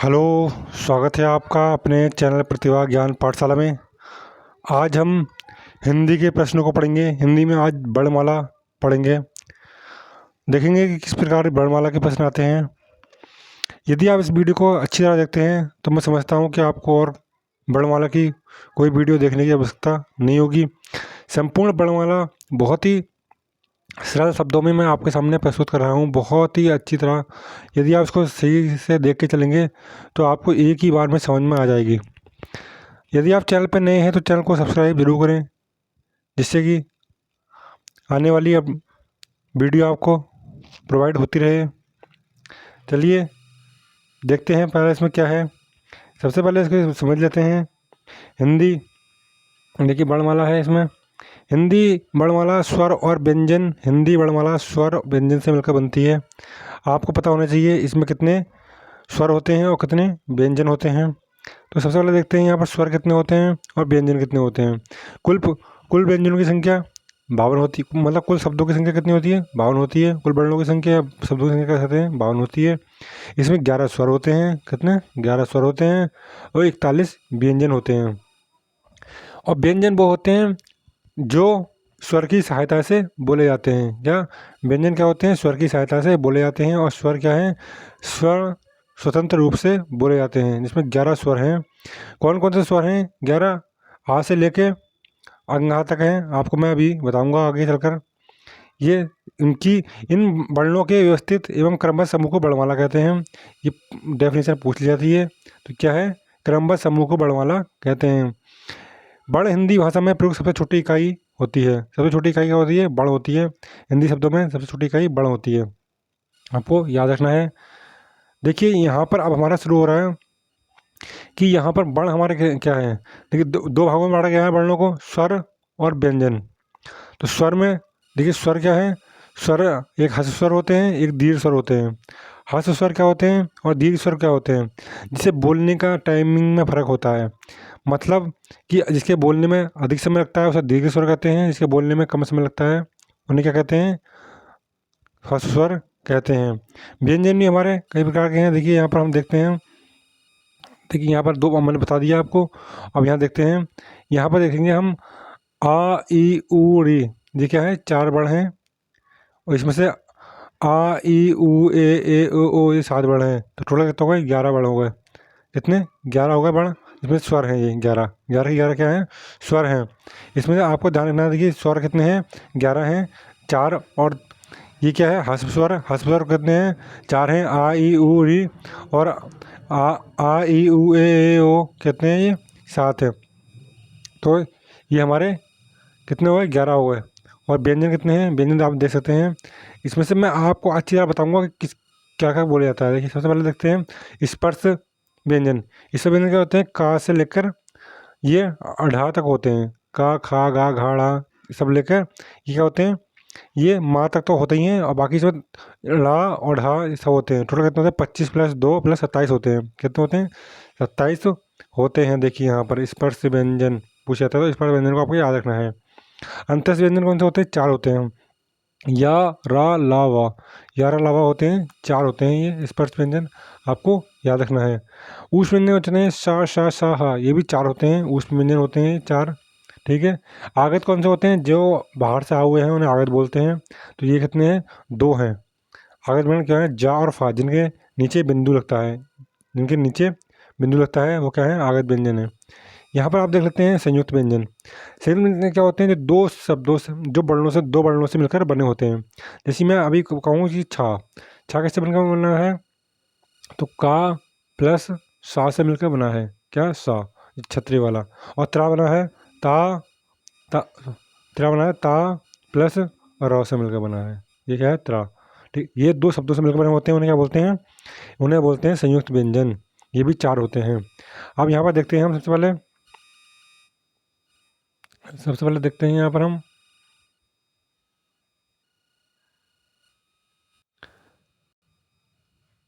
Hello. स्वागत है आपका अपने चैनल प्रतिभा ज्ञान पाठशाला में। आज हम हिंदी के प्रश्नों को पढ़ेंगे। हिंदी में आज वर्णमाला पढ़ेंगे। देखेंगे कि किस प्रकार वर्णमाला के प्रश्न आते हैं। यदि आप इस वीडियो को अच्छी तरह देखते हैं तो मैं समझता हूँ कि आपको और वर्णमाला की कोई वीडियो देखने की आवश्यकता नहीं होगी। संपूर्ण वर्णमाला बहुत ही सरल शब्दों में मैं आपके सामने प्रस्तुत कर रहा हूँ, बहुत ही अच्छी तरह। यदि आप इसको सही से देख के चलेंगे तो आपको एक ही बार में समझ में आ जाएगी। यदि आप चैनल पर नए हैं तो चैनल को सब्सक्राइब जरूर करें, जिससे कि आने वाली अब वीडियो आपको प्रोवाइड होती रहे। चलिए देखते हैं पहले इसमें क्या है। सबसे पहले इसको समझ लेते हैं। हिंदी देखिए वर्णमाला है इसमें। हिंदी वर्णमाला स्वर और व्यंजन, हिंदी वर्णमाला स्वर व्यंजन से मिलकर बनती है। आपको पता होना चाहिए इसमें कितने स्वर होते हैं और कितने व्यंजन होते हैं। तो सबसे पहले देखते हैं यहाँ पर स्वर कितने होते हैं और व्यंजन कितने होते हैं। कुल व्यंजनों की संख्या 52 होती, मतलब कुल शब्दों की संख्या कितनी होती है? 52 होती है। कुल वर्णों की संख्या, शब्दों की संख्या कह सकते हैं 52 होती है। इसमें 11 स्वर होते हैं। कितने? 11 स्वर होते हैं और 41 व्यंजन होते हैं। और व्यंजन वो होते हैं जो स्वर की सहायता से बोले जाते हैं। या व्यंजन क्या होते हैं? स्वर की सहायता से बोले जाते हैं। और स्वर क्या है? स्वर स्वतंत्र रूप से बोले जाते हैं, जिसमें 11 स्वर हैं। कौन कौन से स्वर हैं? 11 आ से लेके अंगहा तक हैं। आपको मैं अभी बताऊंगा आगे चलकर। ये इनकी इन वर्णों के व्यवस्थित एवं क्रमबद्ध समूह को वर्णमाला कहते हैं। ये डेफिनेशन पूछ ली जाती है। तो क्या है? क्रमबद्ध समूह को वर्णमाला कहते हैं। वर्ण हिंदी भाषा में प्रयुक्त सबसे छोटी इकाई होती है। सबसे छोटी इकाई क्या होती है? वर्ण होती है। हिंदी शब्दों में सबसे छोटी इकाई वर्ण होती है। आपको याद रखना है। देखिए यहाँ पर अब हमारा शुरू हो रहा है कि यहाँ पर वर्ण हमारे क्या है। देखिए दो भागों में बांटा गया है वर्णों को, स्वर और व्यंजन। तो स्वर में देखिए स्वर क्या है? स्वर एक ह्रस्व स्वर होते हैं, एक दीर्घ स्वर होते हैं। ह्रस्व स्वर क्या होते हैं और दीर्घ स्वर क्या होते हैं? जिससे बोलने का टाइमिंग में फ़र्क होता है। मतलब कि जिसके बोलने में अधिक समय लगता है उसे दीर्घ स्वर कहते हैं, जिसके बोलने में कम समय लगता है उन्हें क्या कहते हैं? ह्रस्व स्वर कहते हैं। व्यंजन भी हमारे कई प्रकार के हैं। देखिए यहाँ पर हम देखते हैं। देखिए यहाँ पर दो मैंने बता दिया आपको। अब यहाँ देखते हैं। यहाँ पर देखेंगे हम आ ई उ री, ये क्या है? 4 वर्ण हैं। और इसमें से आ ई उ ए ओ ये 7 वर्ण हैं। तो टोटल कितना हो गए? 11 वर्ण हो गए। कितने? 11 हो गए वर्ण। इसमें स्वर हैं ये 11 11 के 11 क्या हैं? स्वर हैं। इसमें से आपको ध्यान रखना है। देखिए स्वर कितने हैं? 11 हैं। 4 और ये क्या है? ह्रस्व स्वर। ह्रस्व स्वर कितने हैं? 4 हैं। आ ई उ री और आ ई उ ए ओ कितने हैं? ये 7 है। तो ये हमारे कितने हो गए? 11 हो गए। और व्यंजन कितने हैं? व्यंजन आप देख सकते हैं। इसमें से मैं आपको अच्छी तरह बताऊंगा कि किस क्या क्या बोला जाता है। देखिए सबसे पहले देखते हैं स्पर्श व्यंजन। इस व्यंजन क्या होते हैं? का से लेकर ये अढ़ा तक होते हैं। का, खा, गा, घा, ड़ा सब लेकर ये क्या होते हैं? ये माँ तक तो होते ही हैं और बाकी सब ला और ढा ये सब होते हैं। टोटल कितने होते हैं? 25 + 2 + 27 होते हैं। कितने होते हैं? 27 होते हैं। देखिए यहाँ पर स्पर्श व्यंजन पूछा जाता है, तो स्पर्श व्यंजन को आपको याद रखना है। अंतस व्यंजन कौन से होते हैं? 4 होते हैं। या, रा, ला, वा, या, रा, ला, वा होते हैं। 4 होते हैं ये स्पर्श व्यंजन, आपको याद रखना है। ऊष्म व्यंजन होते हैं सा, शा, सा, हा, ये भी 4 होते हैं। ऊष्म व्यंजन होते हैं 4। ठीक है। आगत कौन से होते हैं? जो बाहर से आए हुए हैं उन्हें आगत बोलते हैं। तो ये कितने हैं? 2 हैं। आगत व्यंजन क्या है? जा और फा, जिनके नीचे बिंदु लगता है, जिनके नीचे बिंदु लगता है वो क्या है? आगत व्यंजन है। यहाँ पर आप देख लेते हैं संयुक्त व्यंजन। संयुक्त व्यंजन क्या होते हैं? जो दो शब्दों से, जो वर्णों से, 2 वर्णों से मिलकर बने होते हैं। जैसे मैं अभी कहूँ कि छा, छा कैसे बनकर बना है? तो का प्लस सा से मिलकर बना है। क्या? सा, छतरी वाला। और त्रा बना है ता, ता त्रा बना है ता प्लस र से मिलकर बना है। ये क्या है? त्रा। ठीक, ये 2 शब्दों से मिलकर बने होते हैं, उन्हें क्या बोलते हैं? उन्हें बोलते हैं संयुक्त व्यंजन। ये भी 4 होते हैं। अब यहाँ पर देखते हैं हम सबसे पहले देखते हैं यहाँ पर हम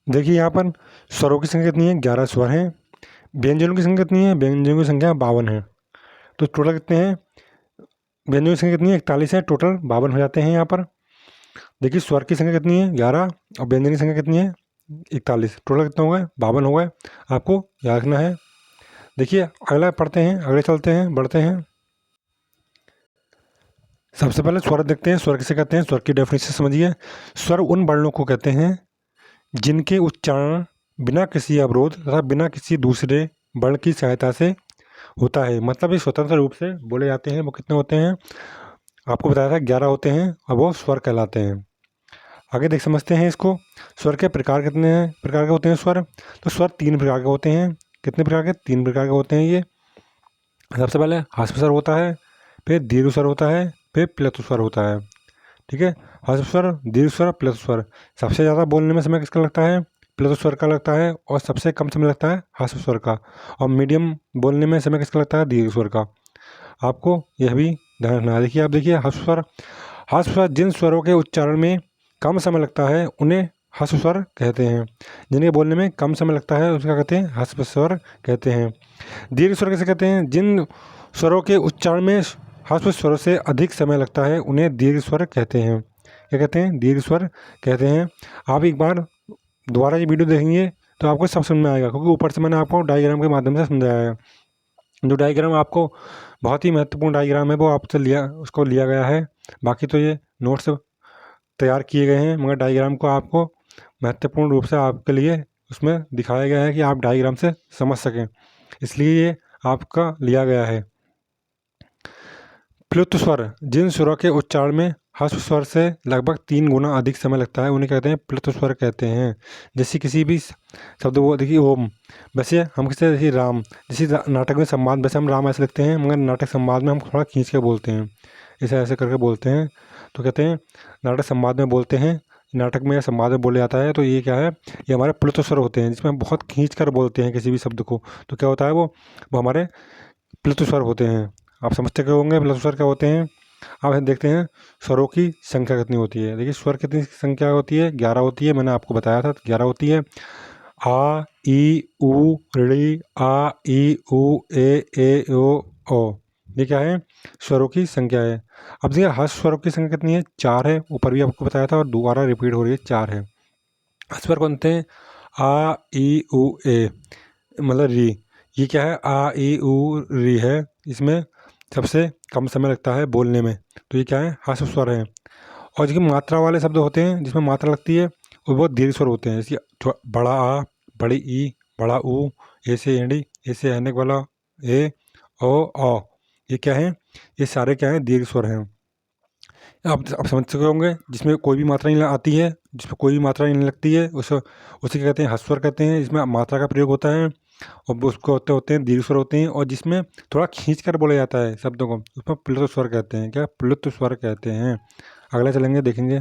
देखिए यहाँ पर स्वरों की संख्या कितनी है? 11 स्वर हैं। व्यंजनों की संख्या कितनी है? व्यंजनों की संख्या 52 है। तो टोटल कितने हैं? व्यंजनों की संख्या कितनी है? 41 है। टोटल 52 हो जाते हैं यहाँ पर। देखिए स्वर की संख्या कितनी है? 11 और व्यंजन की संख्या कितनी है? 41, टोटल कितने हो गए? 52 हो गए। आपको याद रखना है। देखिए अगला पढ़ते हैं, अगले चलते हैं, बढ़ते हैं। सबसे पहले स्वर देखते हैं, स्वर किसे कहते हैं, स्वर की डेफिनेशन समझिए। स्वर उन वर्णों को कहते हैं जिनके उच्चारण बिना किसी अवरोध तथा बिना किसी दूसरे वर्ण की सहायता से होता है। मतलब ये स्वतंत्र रूप से बोले जाते हैं। वो कितने होते हैं? आपको बताया था 11 होते हैं और वो स्वर कहलाते हैं। आगे देख समझते हैं इसको। स्वर के प्रकार कितने हैं, प्रकार के होते हैं स्वर? तो स्वर 3 प्रकार के होते हैं। कितने प्रकार के? 3 प्रकार के होते हैं ये। सबसे पहले ह्रस्व स्वर होता है, फिर दीर्घ स्वर होता है, फिर प्लुत स्वर होता है। ठीक है, ह्रस्व स्वर, दीर्घ स्वर, प्लुत स्वर। सबसे ज़्यादा बोलने में समय किसका लगता है? प्लुत स्वर का लगता है, और सबसे कम समय लगता है ह्रस्व स्वर का। और मीडियम बोलने में समय किसका लगता है? दीर्घ स्वर का। आपको यह भी ध्यान रखना है। देखिए आप देखिए ह्रस्व स्वर, ह्रस्व स्वर जिन स्वरों के उच्चारण में कम समय लगता है उन्हें ह्रस्व स्वर कहते हैं। जिनके बोलने में कम समय लगता है उसका कहते हैं ह्रस्व स्वर कहते हैं। दीर्घ स्वर कैसे कहते हैं? जिन स्वरों के उच्चारण में ह्रस्व स्वरों से अधिक समय लगता है उन्हें दीर्घ स्वर कहते हैं। क्या कहते हैं? दीर्घ स्वर कहते हैं। आप एक बार दोबारा ये वीडियो देखेंगे तो आपको सब समझ में आएगा, क्योंकि ऊपर से मैंने आपको डायग्राम के माध्यम से समझाया है। जो डायग्राम आपको बहुत ही महत्वपूर्ण डायग्राम है वो आपसे उसको लिया गया है। बाकी तो ये नोट्स तैयार किए गए हैं, मगर डायग्राम को आपको महत्वपूर्ण रूप से आपके लिए उसमें दिखाया गया है कि आप डायग्राम से समझ सकें, इसलिए ये आपका लिया गया है। प्लुत स्वर जिन स्वरों के उच्चारण में ह्रस्व स्वर से लगभग 3 गुना अधिक समय लगता है उन्हें कहते हैं प्लुत स्वर कहते हैं। जैसे किसी भी शब्द वो देखिए ओम, वैसे हम किसी जैसे राम, जैसे नाटक में संवाद, वैसे हम राम ऐसे लिखते हैं, मगर नाटक संवाद में हम थोड़ा खींच के बोलते हैं, ऐसे ऐसे करके बोलते हैं। तो कहते हैं नाटक संवाद में बोलते हैं, नाटक में या संवाद में बोले जाता है। तो ये क्या है? ये हमारे प्लुत स्वर होते हैं, जिसमें हम बहुत खींच कर बोलते हैं किसी भी शब्द को। तो क्या होता है वो हमारे प्लुत स्वर होते हैं। आप समझते क्यों होंगे प्लुत स्वर क्या होते हैं? अब हम देखते हैं स्वरों की संख्या कितनी होती है। देखिए स्वर कितनी संख्या होती है? 11 होती है। मैंने आपको बताया था 11 होती है। आ, ई, उ, ऋ, आ, ई, उ, ए ओ। ये क्या है? स्वरों की संख्या है। अब देखिए ह्रस्व स्वरों की संख्या कितनी है? 4 है। ऊपर भी आपको बताया था और दोबारा रिपीट हो रही है, 4 है। ह्रस्व स्वर कौन थे? आ, ई, उ, ए, मतलब री। ये क्या है? आ, ई, उ, री है। इसमें सबसे कम समय लगता है बोलने में। तो ये क्या है? ह्रस्व स्वर है। और जो मात्रा वाले शब्द होते हैं जिसमें मात्रा लगती है वो बहुत दीर्घ स्वर होते हैं। जैसे बड़ा आ, बड़ी ई, बड़ा ऊ, ऐसे एंडी, ऐसे ऐनक वाला ए, ओ। ये क्या है? ये सारे क्या हैं? दीर्घ स्वर हैं। आप समझ सके होंगे। जिसमें कोई भी मात्रा नहीं आती है, जिसमें कोई भी मात्रा नहीं लगती है उसे क्या कहते हैं? ह्रस्व स्वर कहते हैं। इसमें मात्रा का प्रयोग होता है और उसको होते हैं दीर्घ स्वर होते हैं। और जिसमें थोड़ा खींच कर बोला जाता है शब्दों को उसमें प्लुत स्वर कहते हैं। क्या? प्लुत स्वर कहते हैं। अगला चलेंगे, देखेंगे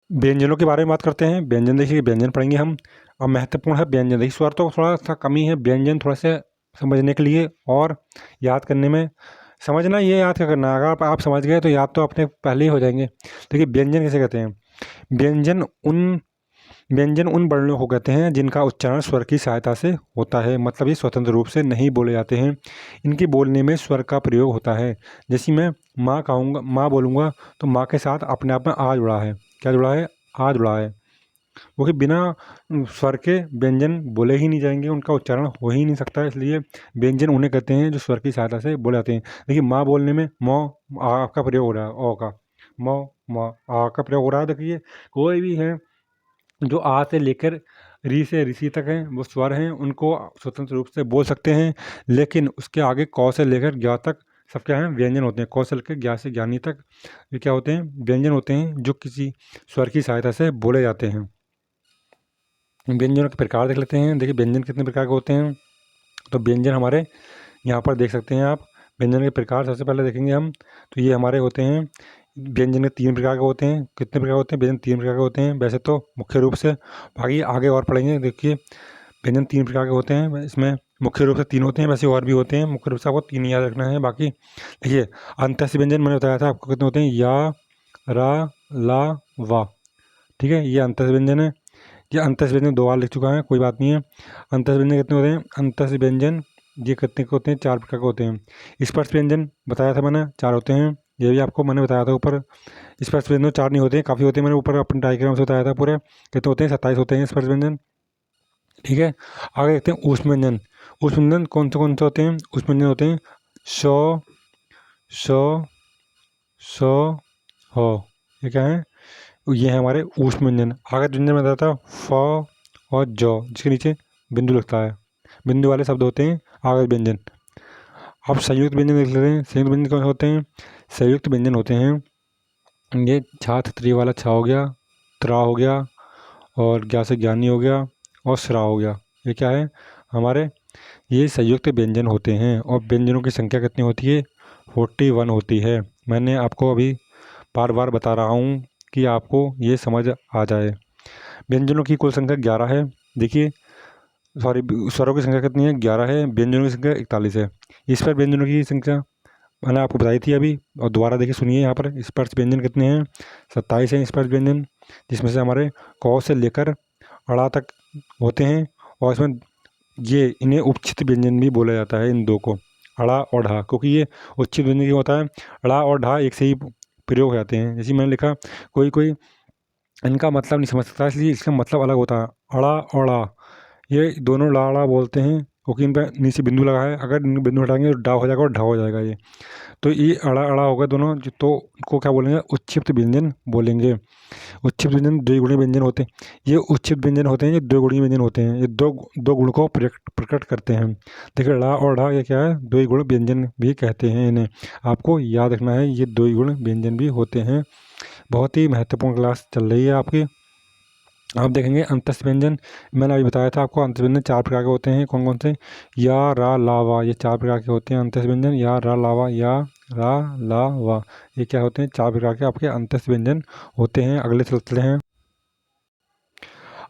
व्यंजनों के बारे में बात करते हैं। व्यंजन देखिए, व्यंजन पढ़ेंगे हम। और महत्वपूर्ण है व्यंजन। देखिए स्वर तो थोड़ा सा कमी है, व्यंजन थोड़ा सा समझने के लिए और याद करने में। समझना ये, याद क्या करना। अगर आप समझ गए तो याद तो अपने पहले ही हो जाएंगे। देखिए व्यंजन किसे कहते हैं? व्यंजन उन व्यंजन उन वर्णों को कहते हैं जिनका उच्चारण स्वर की सहायता से होता है। मतलब ये स्वतंत्र रूप से नहीं बोले जाते हैं, इनके बोलने में स्वर का प्रयोग होता है। जैसे मैं माँ कहूँगा, माँ बोलूँगा तो माँ के साथ अपने आप में आ जुड़ा है। क्या जुड़ा है? आ जुड़ा है। वो कि बिना स्वर के व्यंजन बोले ही नहीं जाएंगे, उनका उच्चारण हो ही नहीं सकता। इसलिए व्यंजन उन्हें कहते हैं जो स्वर की सहायता से बोले जाते हैं। देखिए माँ बोलने में मौ, आ का प्रयोग हो रहा है, ओ का। मौ, मौ, आ का प्रयोग हो रहा है। देखिए कोई भी है जो आ से लेकर री से ऋषि तक हैं वो स्वर हैं, उनको स्वतंत्र रूप से बोल सकते हैं। लेकिन उसके आगे कौ से लेकर ज्ञा तक सब क्या हैं? व्यंजन होते हैं। कौ से लेकर ज्ञा से ज्ञानी तक ये क्या होते हैं? व्यंजन होते हैं जो किसी स्वर की सहायता से बोले जाते हैं। व्यंजनों के प्रकार देख लेते हैं। देखिए व्यंजन कितने प्रकार के होते हैं। तो व्यंजन हमारे यहाँ पर देख सकते हैं आप। व्यंजन के प्रकार सबसे पहले देखेंगे हम, तो ये हमारे होते हैं व्यंजन के 3 प्रकार के होते हैं। कितने प्रकार होते हैं? व्यंजन 3 प्रकार के होते हैं वैसे तो मुख्य रूप से। बाकी आगे और पढ़ेंगे। देखिए व्यंजन 3 प्रकार के होते हैं, इसमें मुख्य रूप से 3 होते हैं, वैसे और भी होते हैं। मुख्य रूप से आपको 3 याद रखना है। बाकी देखिए अंतस्य व्यंजन मैंने बताया था आपको कितने होते हैं? या, रा, ला, वा। ठीक है, ये अंतस्य व्यंजन है। ये अंतस्य व्यंजन 2 बार लिख चुका है, कोई बात नहीं है। अंतस्य व्यंजन कितने होते हैं? अंतस्य व्यंजन ये कितने के होते हैं? 4 प्रकार के होते हैं। स्पर्श व्यंजन बताया था मैंने, 4 होते हैं। ये भी आपको मैंने बताया था ऊपर। स्पर्श व्यंजन 4 नहीं होते हैं, काफ़ी होते हैं, मैंने ऊपर अपने डायग्राम से बताया था पूरे कितने होते हैं, 27 होते हैं स्पर्श व्यंजन। ठीक है, आगे देखते हैं ऊष्म व्यंजन। ऊष्म व्यंजन कौन से होते हैं? ऊष्म व्यंजन होते हैं शो, शो, सो, हो। ये क्या है? ये है हमारे ऊष्म व्यंजन। आगे व्यंजन में बताया था फ और जौ, जिसके नीचे बिंदु लगता है, बिंदु वाले शब्द होते हैं आगे व्यंजन। अब संयुक्त व्यंजन देख लेते हैं। संयुक्त व्यंजन कौन से होते हैं? संयुक्त व्यंजन होते हैं ये छा छतरी वाला छा हो गया, त्रा हो गया, और ज्ञा से ज्ञानी हो गया, और श्रा हो गया। ये क्या है हमारे? ये संयुक्त व्यंजन होते हैं। और व्यंजनों की संख्या कितनी होती है? 41 होती है। मैंने आपको अभी बार बार बता रहा हूँ कि आपको ये समझ आ जाए। व्यंजनों की कुल संख्या 11 है। देखिए, सॉरी, स्वरों की संख्या कितनी है? 11 है। व्यंजनों की संख्या 41 है। इस पर व्यंजनों की संख्या मैंने आपको बताई थी अभी, और दोबारा देखिए सुनिए। यहाँ पर स्पर्श व्यंजन कितने हैं? 27 हैं स्पर्श व्यंजन, जिसमें से हमारे क से लेकर अड़ा तक होते हैं। और इसमें ये इन्हें उपचित व्यंजन भी बोला जाता है, इन दो को, अड़ा और ढा, क्योंकि ये उच्चित व्यंजन क्यों होता है? अड़ा और ढा एक से ही प्रयोग हो जाते हैं। जैसे मैंने लिखा, कोई कोई इनका मतलब नहीं समझ सकता, इसलिए इसका मतलब अलग होता है। अड़ा और ड़ा, ये दोनों ला बोलते हैं, क्योंकि इन पर नीचे बिंदु लगा है। अगर इन बिंदु हटाएंगे तो डा हो जाएगा और ढा हो जाएगा ये। तो ये अड़ा अड़ा होगा दोनों, तो उनको क्या बोलेंगे? उच्छिप्त व्यंजन बोलेंगे। उच्छिप्त व्यंजन द्विगुणी व्यंजन होते हैं। ये उच्छिप्त व्यंजन होते हैं, ये द्विगुणी व्यंजन होते हैं। ये दो दो गुण को प्रकट करते हैं। देखिए, ड़ा और ढा ये क्या है? द्विगुण व्यंजन भी कहते हैं इन्हें। आपको याद रखना है, ये द्विगुण व्यंजन भी होते हैं। बहुत ही महत्वपूर्ण क्लास चल रही है आपकी। आप देखेंगे अंतस्थ व्यंजन, मैंने अभी बताया था आपको। अंतस्थ व्यंजन 4 प्रकार के होते हैं। कौन कौन से? या, रा, ला, वा, ये 4 प्रकार के होते हैं अंतस्थ व्यंजन। या, रा, ला, वा, या, रा, ला, वा, ये क्या होते हैं? 4 प्रकार के आपके अंतस्थ व्यंजन होते हैं। अगले चलते हैं,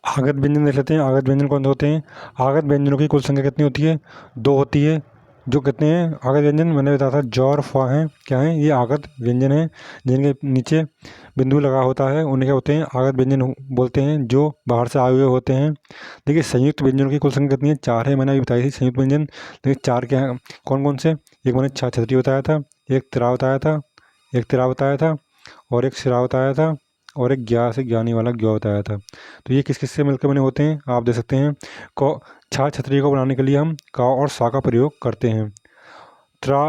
आगत व्यंजन देख लेते हैं। आगत व्यंजन कौन से होते हैं? आगत व्यंजनों की कुल संख्या कितनी होती है? 2 होती है। जो कितने हैं आगत व्यंजन? मैंने बताया था जौ और फा हैं, क्या हैं? ये आगत व्यंजन हैं, जिनके नीचे बिंदु लगा होता है, उन्हें क्या होते हैं? आगत व्यंजन बोलते हैं, जो बाहर से आए हुए होते हैं। देखिए, संयुक्त व्यंजनों की कुल संख्या कितनी है? 4 है, मैंने अभी बताई थी संयुक्त व्यंजन। देखिए 4 क्या हैं, कौन कौन से? एक मैंने छा छतरी बताया था, एक तिरा बताया था, एक तिरा बताया था, और एक सिरा बताया था, और एक ज्ञा से ज्ञानी वाला ज्ञ बताया था। तो ये किस किस से मिलकर बने होते हैं? आप देख सकते हैं। क छा छतरी को बनाने के लिए हम का और सा का प्रयोग करते हैं। त्रा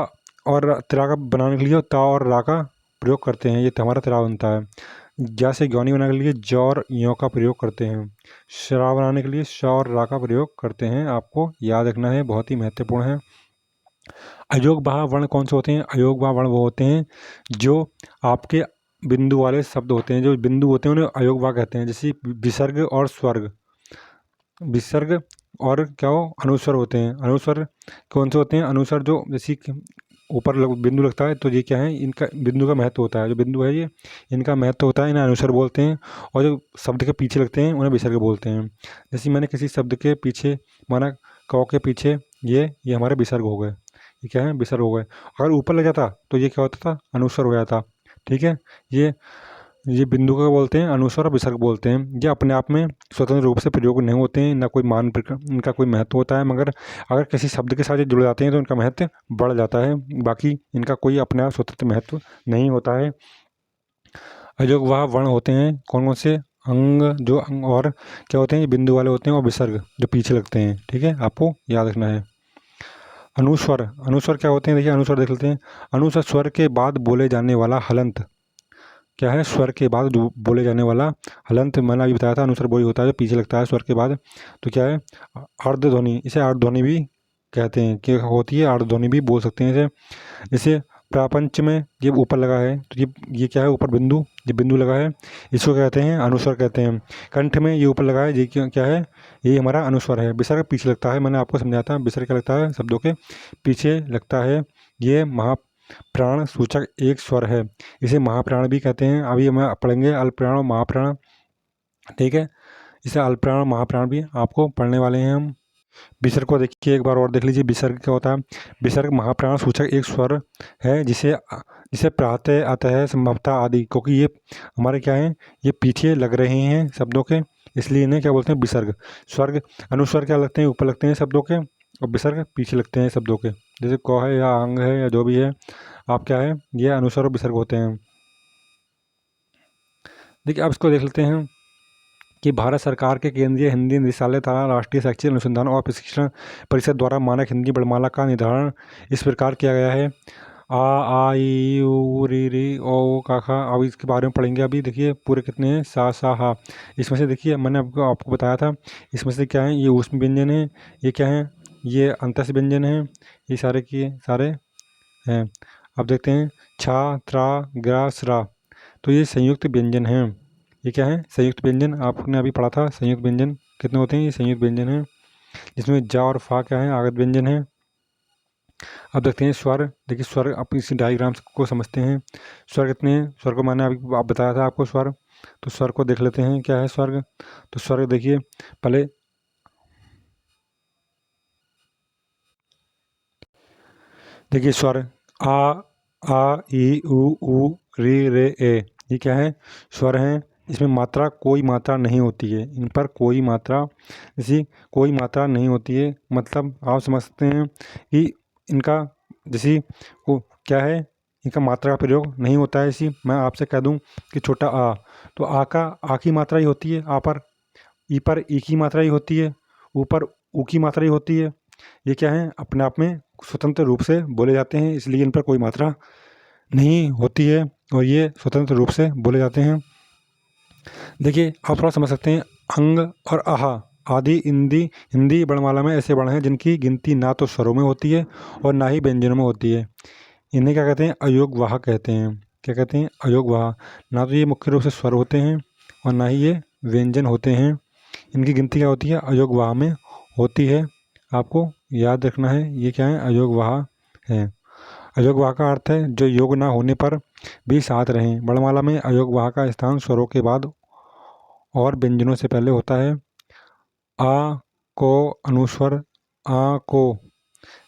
और त्रा का बनाने के लिए ता और रा का प्रयोग करते हैं, ये हमारा त्रा बनता है। ज्या से ज्ञानी बनाने के लिए ज और यों का प्रयोग करते हैं। शरा बनाने के लिए श और रा का प्रयोग करते हैं। आपको याद रखना है, बहुत ही महत्वपूर्ण है। अयोग बहा वर्ण कौन से होते हैं? अयोग बहा वर्ण वो होते हैं जो आपके बिंदु वाले शब्द होते हैं। जो बिंदु होते हैं उन्हें अयोग बहा कहते हैं। जैसे विसर्ग और स्वर्ग, विसर्ग और क्या हो? अनुस्वर होते हैं। अनुस्वर कौन से होते हैं? अनुस्वर जो जैसे कि ऊपर बिंदु लगता है, तो ये क्या है? इनका बिंदु का महत्व होता है। जो बिंदु है ये, इनका महत्व होता है, इन्हें अनुस्वर बोलते हैं। और जो शब्द के पीछे लगते हैं उन्हें विसर्ग बोलते हैं। जैसे मैंने किसी शब्द के पीछे माना, क के पीछे ये हमारे विसर्ग हो गए। ये क्या है? विसर्ग हो गए। अगर ऊपर लग जाता तो ये क्या होता था? अनुस्वर हो जाता। ठीक है, ये बिंदु को बोलते हैं अनुस्वर और विसर्ग बोलते हैं। ये अपने आप में स्वतंत्र रूप से प्रयोग नहीं होते हैं, ना कोई मान इनका कोई महत्व होता है, मगर अगर किसी शब्द के साथ ये जुड़ जाते हैं तो इनका महत्व बढ़ जाता है। बाकी इनका कोई अपने आप स्वतंत्र महत्व नहीं होता है। अयोग वह वर्ण होते हैं कौन कौन से? अंग, जो अंग और क्या होते हैं? ये बिंदु वाले होते हैं, और विसर्ग जो पीछे लगते हैं। ठीक है, आपको याद रखना है। अनुस्वर, अनुस्वर क्या होते हैं? देखिए, अनुस्वर देख लेते हैं। अनुस्वर स्वर के बाद बोले जाने वाला हलंत। क्या है? स्वर के बाद बोले जाने वाला हलंत। मैंने अभी बताया था अनुस्वर वही होता है जो पीछे लगता है स्वर के बाद। तो क्या है? अर्धध्वनि, इसे अर्धध्वनि भी कहते हैं। क्या होती है? अर्धध्वनि भी बोल सकते हैं इसे। जैसे प्रापंच में ये ऊपर लगा है, तो ये क्या है? ऊपर बिंदु, ये बिंदु लगा है, इसको कहते हैं अनुस्वर कहते हैं। कंठ में ये ऊपर लगा है, ये क्या है? ये हमारा अनुस्वर है। विसर्ग पीछे लगता है, मैंने आपको समझाया था। विसर्ग क्या लगता है? शब्दों के पीछे लगता है। ये महाप्राण सूचक एक स्वर है, इसे महाप्राण भी कहते हैं। अभी हम पढ़ेंगे अल्पप्राण और महाप्राण। ठीक है, इसे अल्पप्राण और महाप्राण भी आपको पढ़ने वाले हैं हम। विसर्ग को देखिए, एक बार और देख लीजिए। विसर्ग क्या होता है? विसर्ग महाप्राण सूचक एक स्वर है, जिसे जिसे प्रातः, अतः, संभवतः आदि, क्योंकि ये हमारे क्या हैं? ये पीछे लग रहे हैं शब्दों के, इसलिए इन्हें क्या बोलते हैं? विसर्ग। स्वर्ग, अनुस्वर क्या लगते हैं? ऊपर लगते हैं शब्दों के, और विसर्ग पीछे लगते हैं शब्दों के। जैसे क है या अंग है या जो भी है, आप क्या है, ये अनुस्वर और विसर्ग होते हैं। देखिए अब इसको देख लेते हैं कि भारत सरकार के केंद्रीय हिंदी निदेशालय तथा राष्ट्रीय शैक्षिक अनुसंधान और प्रशिक्षण परिषद द्वारा मानक हिंदी वर्णमाला का निर्धारण इस प्रकार किया गया है। आ ई उ री री ओ का खा। अब इसके बारे में पढ़ेंगे। अभी देखिए पूरे कितने हैं, सा हा। इसमें से देखिए मैंने आपको बताया था, इसमें से क्या है, ये ऊष्म व्यंजन है, ये क्या है, ये अंतस व्यंजन है, ये सारे के सारे हैं। अब देखते हैं छा त्रा ग्रा स्रा, तो ये संयुक्त व्यंजन हैं। ये क्या है, संयुक्त व्यंजन। आपने अभी पढ़ा था संयुक्त व्यंजन कितने होते हैं, ये संयुक्त व्यंजन है, जिसमें जा और फा क्या है, आगत व्यंजन है। अब देखते हैं स्वर। देखिए स्वर, आप इसी डायग्राम को समझते हैं। स्वर कितने हैं, स्वर को मैंने अभी आप बताया था आपको स्वर, तो स्वर को देख लेते हैं क्या है स्वर्ग। तो स्वर्ग देखिए पहले, देखिए स्वर आ ई उ री रे ए, ये क्या है, स्वर हैं। इसमें मात्रा कोई मात्रा नहीं होती है, इन पर कोई मात्रा, जैसी कोई मात्रा नहीं होती है। मतलब आप समझ सकते हैं कि इनका जैसी वो क्या है, इनका मात्रा का प्रयोग नहीं होता है। इसी मैं आपसे कह दूं कि छोटा आ, तो आ का आ की मात्रा ही होती है, आ पर ई की मात्रा ही होती है, ऊपर ऊ की मात्रा ही होती है। ये क्या है, अपने आप में स्वतंत्र रूप से बोले जाते हैं, इसलिए इन पर कोई मात्रा नहीं होती है और ये स्वतंत्र रूप से बोले जाते हैं। देखिए आप थोड़ा समझ सकते हैं, अंग और आहा आदि हिंदी हिंदी वर्णमाला में ऐसे वर्ण हैं जिनकी गिनती ना तो स्वरों में होती है और ना ही व्यंजनों में होती है। इन्हें क्या कहते हैं, अयोगवाह कहते हैं। क्या कहते हैं, अयोगवाह। ना तो ये मुख्य रूप से स्वर होते हैं और ना ही ये व्यंजन होते हैं। इनकी गिनती क्या होती है, अयोगवाह में होती है। आपको याद रखना है ये क्या है, अयोगवाह है। अयोगवाह का अर्थ है जो योग ना होने पर भी साथ रहें। वर्णमाला में अयोगवाह का स्थान स्वरों के बाद और व्यंजनों से पहले होता है। आ को अनुस्वर, आ को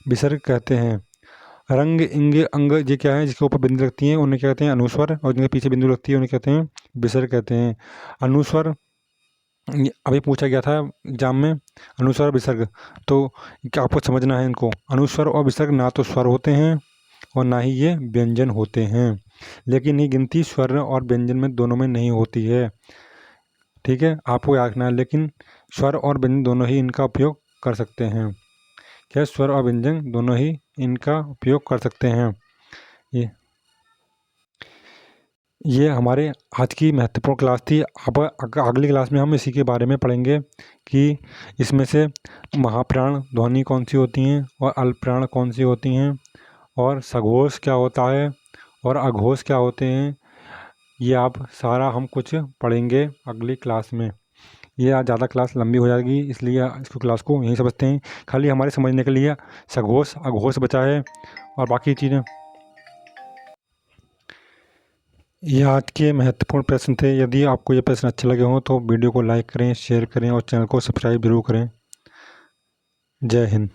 विसर्ग कहते हैं। रंग इंग अंग, ये क्या है, जिसके ऊपर बिंदु लगती हैं उन्हें क्या कहते हैं, अनुस्वर, और जिनके पीछे बिंदु लगती है उन्हें कहते हैं विसर्ग कहते हैं। अनुस्वर, अभी पूछा गया था एग्जाम में, अनुस्वर और विसर्ग, तो क्या आपको समझना है इनको। अनुस्वर और विसर्ग ना तो स्वर होते हैं और ना ही ये व्यंजन होते हैं, लेकिन ये गिनती स्वर और व्यंजन में दोनों में नहीं होती है। ठीक है, आपको याद रखना है, लेकिन स्वर और व्यंजन दोनों ही इनका उपयोग कर सकते हैं। क्या, स्वर और व्यंजन दोनों ही इनका उपयोग कर सकते हैं। ये ये हमारे आज की महत्वपूर्ण क्लास थी। अब अगली क्लास में हम इसी के बारे में पढ़ेंगे कि इसमें से महाप्राण ध्वनि कौन सी होती हैं और अल्पप्राण कौन सी होती हैं, और सघोष क्या होता है और अघोष क्या होते हैं। ये आप सारा हम कुछ पढ़ेंगे अगली क्लास में। ये आज ज़्यादा क्लास लंबी हो जाएगी, इसलिए इसको क्लास को यहीं समझते हैं। खाली हमारे समझने के लिए सघोष अघोष बचा है, और बाकी चीज़ें। ये आज के महत्वपूर्ण प्रश्न थे। यदि आपको ये प्रश्न अच्छे लगे हों तो वीडियो को लाइक करें, शेयर करें और चैनल को सब्सक्राइब जरूर करें। जय हिंद।